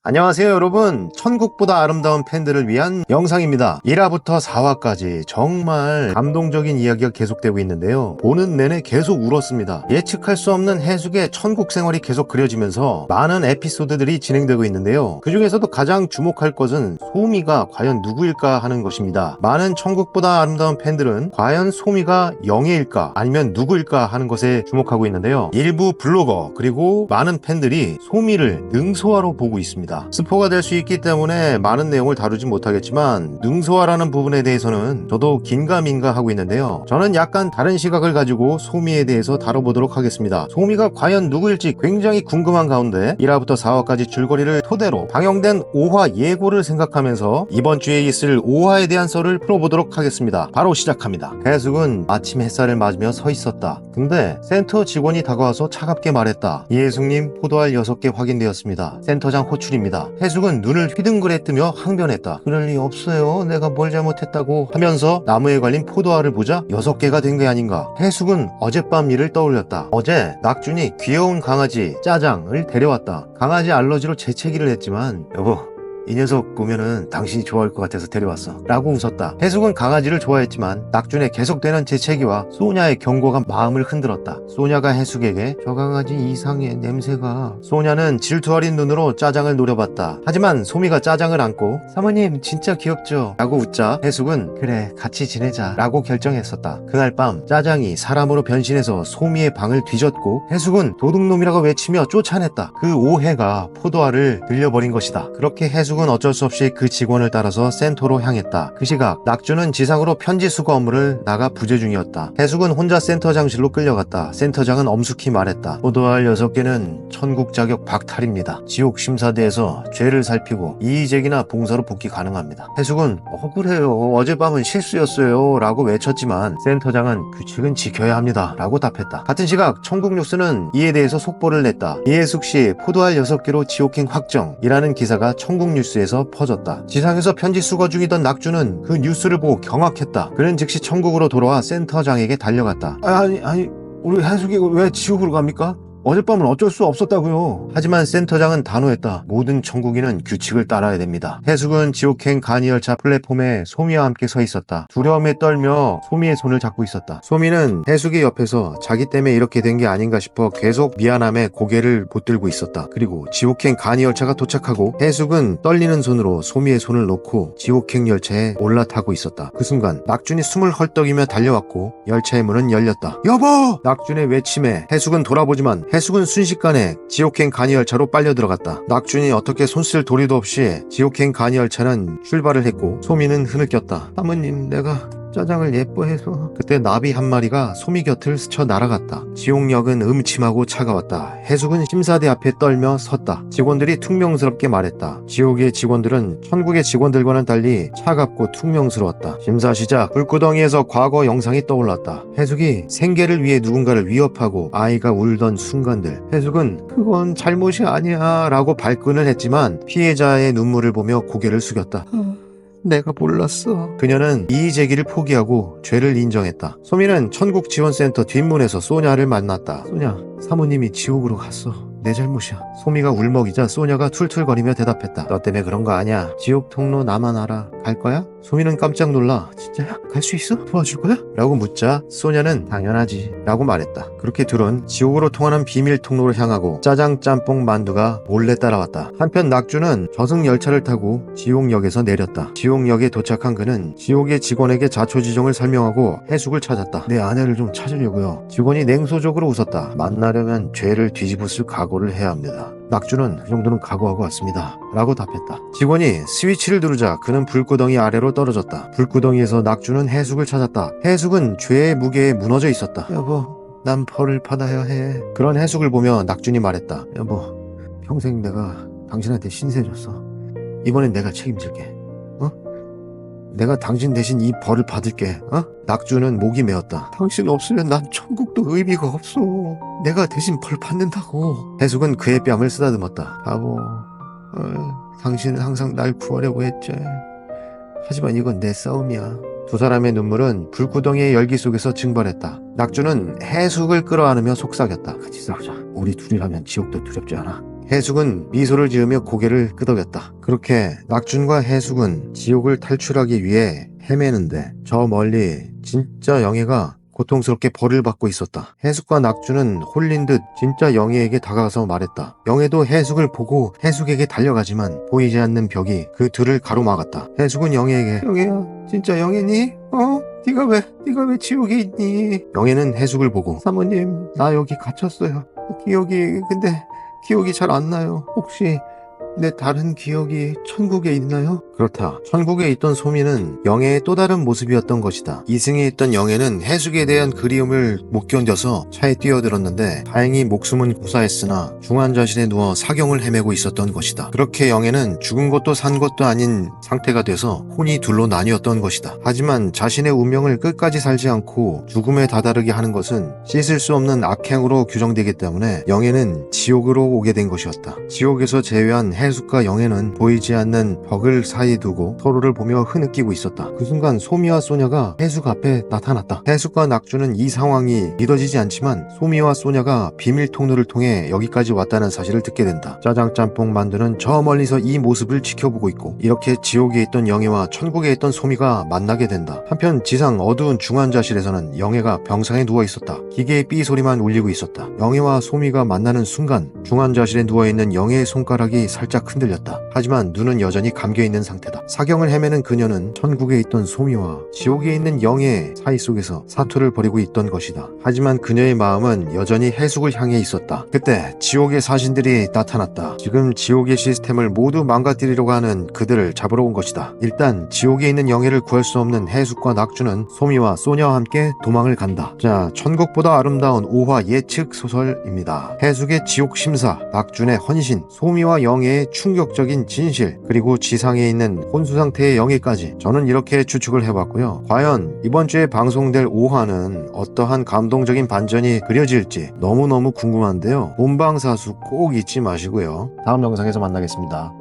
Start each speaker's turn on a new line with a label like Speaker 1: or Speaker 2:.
Speaker 1: 안녕하세요 여러분, 천국보다 아름다운 팬들을 위한 영상입니다. 1화부터 4화까지 정말 감동적인 이야기가 계속되고 있는데요, 보는 내내 계속 울었습니다. 예측할 수 없는 해숙의 천국 생활이 계속 그려지면서 많은 에피소드들이 진행되고 있는데요, 그 중에서도 가장 주목할 것은 소미가 과연 누구일까 하는 것입니다. 많은 천국보다 아름다운 팬들은 과연 소미가 영예일까 아니면 누구일까 하는 것에 주목하고 있는데요, 일부 블로거 그리고 많은 팬들이 소미를 능소화로 보고 있습니다. 스포가 될 수 있기 때문에 많은 내용을 다루지 못하겠지만, 능소화라는 부분에 대해서는 저도 긴가민가 하고 있는데요, 저는 약간 다른 시각을 가지고 소미에 대해서 다뤄보도록 하겠습니다. 소미가 과연 누구일지 굉장히 궁금한 가운데 1화부터 4화까지 줄거리를 토대로 방영된 5화 예고를 생각하면서 이번 주에 있을 5화에 대한 썰을 풀어보도록 하겠습니다. 바로 시작합니다. 해숙은 아침 햇살을 맞으며 서 있었다. 근데 센터 직원이 다가와서 차갑게 말했다. 이해숙님, 포도알 6개 확인되었습니다. 센터장 호출입니다. 해숙은 눈을 휘둥그레 뜨며 항변했다. 그럴 리 없어요. 내가 뭘 잘못했다고 하면서 나무에 걸린 포도알을 보자 6개가 된 게 아닌가. 해숙은 어젯밤 일을 떠올렸다. 어제 낙준이 귀여운 강아지 짜장을 데려왔다. 강아지 알러지로 재채기를 했지만, 여보, 이 녀석 보면은 당신이 좋아할 것 같아서 데려왔어 라고 웃었다. 해숙은 강아지를 좋아했지만 낙준의 계속되는 재채기와 소냐의 경고가 마음을 흔들었다. 소냐가 해숙에게 저 강아지 이상해, 냄새가. 소냐는 질투 어린 눈으로 짜장을 노려봤다. 하지만 소미가 짜장을 안고 사모님 진짜 귀엽죠 라고 웃자 해숙은 그래 같이 지내자 라고 결정했었다. 그날 밤 짜장이 사람으로 변신해서 소미의 방을 뒤졌고 해숙은 도둑놈이라고 외치며 쫓아냈다. 그 오해가 포도알을 들려버린 것이다. 그렇게 해숙은 어쩔 수 없이 그 직원을 따라서 센터로 향했다. 그 시각 낙준은 지상으로 편지 수거 업무를 나가 부재 중이었다. 해숙은 혼자 센터장실로 끌려갔다. 센터장은 엄숙히 말했다. 포도알 6개는 천국 자격 박탈입니다. 지옥 심사대에서 죄를 살피고 이의제기나 봉사로 복귀 가능합니다. 해숙은 억울해요, 어젯밤은 실수였어요 라고 외쳤지만 센터장은 규칙은 지켜야 합니다 라고 답했다. 같은 시각 천국 뉴스는 이에 대해서 속보를 냈다. 이해숙씨 포도알 6개로 지옥행 확정이라는 기사가 천국 뉴스에서 퍼졌다. 지상에서 편지 수거 중이던 낙준은 그 뉴스를 보고 경악했다. 그는 즉시 천국으로 돌아와 센터장에게 달려갔다. 아니 우리 해숙이 왜 지옥으로 갑니까? 어젯밤은 어쩔 수 없었다고요. 하지만 센터장은 단호했다. 모든 천국인은 규칙을 따라야 됩니다. 해숙은 지옥행 간이열차 플랫폼에 소미와 함께 서 있었다. 두려움에 떨며 소미의 손을 잡고 있었다. 소미는 해숙의 옆에서 자기 때문에 이렇게 된 게 아닌가 싶어 계속 미안함에 고개를 못들고 있었다. 그리고 지옥행 간이열차가 도착하고 해숙은 떨리는 손으로 소미의 손을 놓고 지옥행 열차에 올라타고 있었다. 그 순간 낙준이 숨을 헐떡이며 달려왔고 열차의 문은 열렸다. 여보! 낙준의 외침에 해숙은 돌아보지만 해숙은 순식간에 지옥행 간이열차로 빨려 들어갔다. 낙준이 어떻게 손쓸 도리도 없이 지옥행 간이열차는 출발을 했고 소미는 흐느꼈다. 사모님, 내가 짜장을 예뻐해서. 그때 나비 한 마리가 소미 곁을 스쳐 날아갔다. 지옥역은 음침하고 차가웠다. 해숙은 심사대 앞에 떨며 섰다. 직원들이 퉁명스럽게 말했다. 지옥의 직원들은 천국의 직원들과는 달리 차갑고 퉁명스러웠다. 심사 시작. 불구덩이에서 과거 영상이 떠올랐다. 해숙이 생계를 위해 누군가를 위협하고 아이가 울던 순간들. 해숙은 그건 잘못이 아니야 라고 발끈을 했지만 피해자의 눈물을 보며 고개를 숙였다. 내가 몰랐어. 그녀는 이의제기를 포기하고 죄를 인정했다. 소미는 천국지원센터 뒷문에서 소냐를 만났다. 소냐, 사모님이 지옥으로 갔어. 내 잘못이야. 소미가 울먹이자 소냐가 툴툴거리며 대답했다. 너 때문에 그런 거 아니야. 지옥 통로 나만 알아. 갈 거야? 소미는 깜짝 놀라. 진짜야? 갈 수 있어? 도와줄 거야? 라고 묻자 소냐는 당연하지 라고 말했다. 그렇게 둘은 지옥으로 통하는 비밀 통로를 향하고 짜장, 짬뽕, 만두가 몰래 따라왔다. 한편 낙주는 저승 열차를 타고 지옥역에서 내렸다. 지옥역에 도착한 그는 지옥의 직원에게 자초지종을 설명하고 해숙을 찾았다. 내 아내를 좀 찾으려고요. 직원이 냉소적으로 웃었다. 만나려면 죄를 뒤집었을 각오를 해야 합니다. 낙주는 그 정도는 각오하고 왔습니다 라고 답했다. 직원이 스위치를 누르자 그는 불구덩이 아래로 떨어졌다. 불구덩이에서 낙주는 해숙을 찾았다. 해숙은 죄의 무게에 무너져 있었다. 여보, 난 벌을 받아야 해. 그런 해숙을 보며 낙준이 말했다. 여보, 평생 내가 당신한테 신세 졌어. 이번엔 내가 책임질게. 내가 당신 대신 이 벌을 받을게. 낙주는 목이 메었다. 당신 없으면 난 천국도 의미가 없어. 내가 대신 벌 받는다고. 해숙은 그의 뺨을 쓰다듬었다. 바보, 당신은 항상 날 구하려고 했지. 하지만 이건 내 싸움이야. 두 사람의 눈물은 불구덩이의 열기 속에서 증발했다. 낙주는 해숙을 끌어안으며 속삭였다. 같이 싸우자. 우리 둘이라면 지옥도 두렵지 않아. 해숙은 미소를 지으며 고개를 끄덕였다. 그렇게 낙준과 해숙은 지옥을 탈출하기 위해 헤매는데 저 멀리 진짜 영애가 고통스럽게 벌을 받고 있었다. 해숙과 낙준은 홀린 듯 진짜 영애에게 다가가서 말했다. 영애도 해숙을 보고 해숙에게 달려가지만 보이지 않는 벽이 그 둘을 가로막았다. 해숙은 영애에게 영애야 진짜 영애니? 네가 왜 지옥에 있니? 영애는 해숙을 보고 사모님 나 여기 갇혔어요. 근데 기억이 잘 안 나요. 혹시 내 다른 기억이 천국에 있나요? 그렇다. 천국에 있던 소미는 영애의 또 다른 모습이었던 것이다. 이승에 있던 영애는 해숙에 대한 그리움을 못 견뎌서 차에 뛰어들었는데 다행히 목숨은 무사했으나 중환자실에 누워 사경을 헤매고 있었던 것이다. 그렇게 영애는 죽은 것도 산 것도 아닌 상태가 돼서 혼이 둘로 나뉘었던 것이다. 하지만 자신의 운명을 끝까지 살지 않고 죽음에 다다르게 하는 것은 씻을 수 없는 악행으로 규정되기 때문에 영애는 지옥으로 오게 된 것이었다. 지옥에서 제외한 해숙과 영애는 보이지 않는 벽을 사이에 두고 서로를 보며 흐느끼고 있었다. 그 순간 소미와 소녀가 해숙 앞에 나타났다. 해숙과 낙주는 이 상황이 믿어지지 않지만 소미와 소녀가 비밀 통로를 통해 여기까지 왔다는 사실을 듣게 된다. 짜장짬뽕 만두는 저 멀리서 이 모습을 지켜보고 있고 이렇게 지옥에 있던 영애와 천국에 있던 소미가 만나게 된다. 한편 지상 어두운 중환자실에서는 영애가 병상에 누워 있었다. 기계의 삐 소리만 울리고 있었다. 영애와 소미가 만나는 순간 중환자실에 누워있는 영애의 손가락이 살짝 흔들렸다. 하지만 눈은 여전히 감겨있는 상태다. 사경을 헤매는 그녀는 천국에 있던 소미와 지옥에 있는 영애 사이 속에서 사투를 벌이고 있던 것이다. 하지만 그녀의 마음은 여전히 해숙을 향해 있었다. 그때 지옥의 사신들이 나타났다. 지금 지옥의 시스템을 모두 망가뜨리려고 하는 그들을 잡으러 온 것이다. 일단 지옥에 있는 영애를 구할 수 없는 해숙과 낙주는 소미와 소녀와 함께 도망을 간다. 자, 천국보다 아름다운 5화 예측 소설입니다. 해숙의 지옥 심사, 낙준의 헌신, 소미와 영애의 충격적인 진실, 그리고 지상에 있는 혼수 상태의 영애까지 저는 이렇게 추측을 해봤고요. 과연 이번 주에 방송될 5화는 어떠한 감동적인 반전이 그려질지 너무너무 궁금한데요. 본방사수 꼭 잊지 마시고요. 다음 영상에서 만나겠습니다.